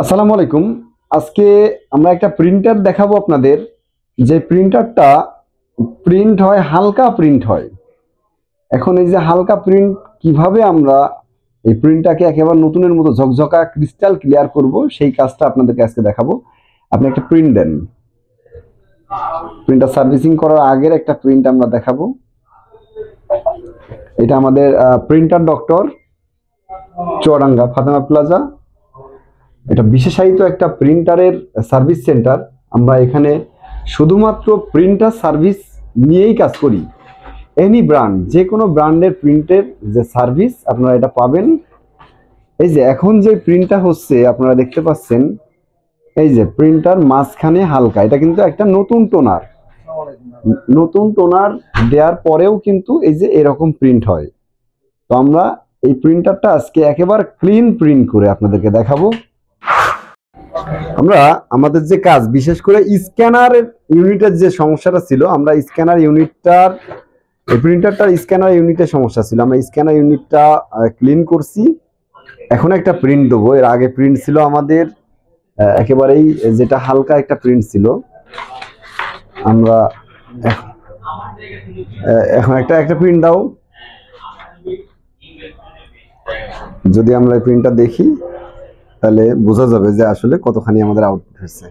আসসালামু আলাইকুম। আজকে আমরা একটা প্রিন্টার দেখাবো আপনাদের। যে প্রিন্টারটা প্রিন্ট হয়, হালকা প্রিন্ট হয়। এখন এই যে হালকা প্রিন্ট কিভাবে আমরা এই প্রিন্টটাকে একেবারে নতুনের মতো ঝকঝকা ক্রিস্টাল ক্লিয়ার করব, সেই কাজটা আপনাদেরকে আজকে দেখাবো। আপনি একটা প্রিন্ট দেন, প্রিন্টার সার্ভিসিং করার আগের একটা প্রিন্ট আমরা দেখাবো। এটা আমাদের printer doctor, Chuadanga Fatema plaza. এটা বিশেষায়িত একটা প্রিন্টারের সার্ভিস সেন্টার। আমরা এখানে শুধুমাত্র প্রিন্টার সার্ভিস নিয়েই কাজ করি। এনি ব্র্যান্ড, যে কোনো ব্র্যান্ডের প্রিন্টের যে সার্ভিস আপনারা এটা পাবেন। এই যে এখন যে প্রিন্টটা হচ্ছে আপনারা দেখতে পাচ্ছেন, এই যে প্রিন্টার মাঝখানে হালকা, এটা কিন্তু একটা নতুন টোনার দেওয়ার পরেও কিন্তু এই যে এরকম প্রিন্ট হয়। তো আমরা এই প্রিন্টারটা আজকে একেবারে ক্লিন প্রিন্ট করে আপনাদেরকে দেখাবো। আমরা আমাদের যে কাজ, বিশেষ করে স্ক্যানার ইউনিটের যে সমস্যাটা ছিল, আমরা স্ক্যানার ইউনিটটার, এই প্রিন্টারটার স্ক্যানার ইউনিটের সমস্যা ছিল, আমরা স্ক্যানার ইউনিটটা ক্লিন করছি। এখন একটা প্রিন্ট দেবো। এর আগে প্রিন্ট ছিল আমাদের একেবারেই যেটা হালকা একটা প্রিন্ট ছিল। আমরা এখন একটা প্রিন্ট দাও। যদি আমরা এই প্রিন্টটা দেখি তাহলে বোঝা যাবে যে আসলে কতখানি আমাদের আউটপুট হয়েছে।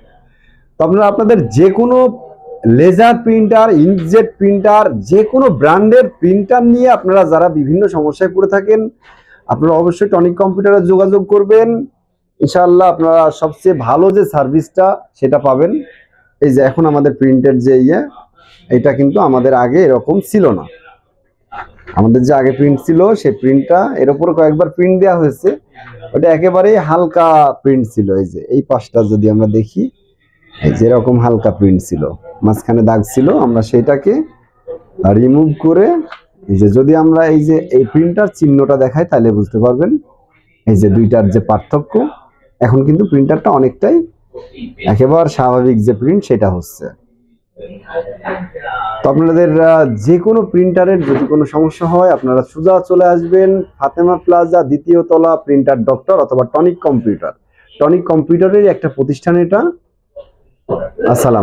তো আপনারা আপনাদের যে কোনো লেজার প্রিন্টার, ইঙ্কজেট প্রিন্টার, যে কোনো ব্র্যান্ডের প্রিন্টার নিয়ে আপনারা যারা বিভিন্ন সমস্যায় পড়ে থাকেন, আপনারা অবশ্যই টনিক কম্পিউটারে যোগাযোগ করবেন। ইনশাআল্লাহ আপনারা সবচেয়ে ভালো যে সার্ভিসটা সেটা পাবেন। এই যে এখন আমাদের প্রিন্টের যে এটা কিন্তু আমাদের আগে এরকম ছিল না। আমাদের যে আগে প্রিন্ট ছিল সেই প্রিন্টটা, এর উপরে কয়েকবার প্রিন্ট দেওয়া হয়েছে, ওটা একেবারেই হালকা প্রিন্ট ছিল। এই যে এই পাশটা যদি আমরা দেখি, যেরকম হালকা প্রিন্ট ছিল, মাঝখানে দাগ ছিল, আমরা সেটাকে রিমুভ করে এই যে যদি আমরা এই যে এই প্রিন্টার চিহ্নটা দেখাই তাহলে বুঝতে পারবেন এই যে দুইটার যে পার্থক্য। এখন কিন্তু প্রিন্টারটা অনেকটাই একেবারে স্বাভাবিক যে প্রিন্ট সেটা হচ্ছে। তো আপনাদের যে কোনো প্রিন্টারের যদি কোনো সমস্যা হয় আপনারা সোজা চলে আসবেন ফাতেমা প্লাজা, 2য় তলা, প্রিন্টার ডক্টর অথবা টনিক কম্পিউটার। টনিক কম্পিউটারের একটা প্রতিষ্ঠান এটা। আসসালাম।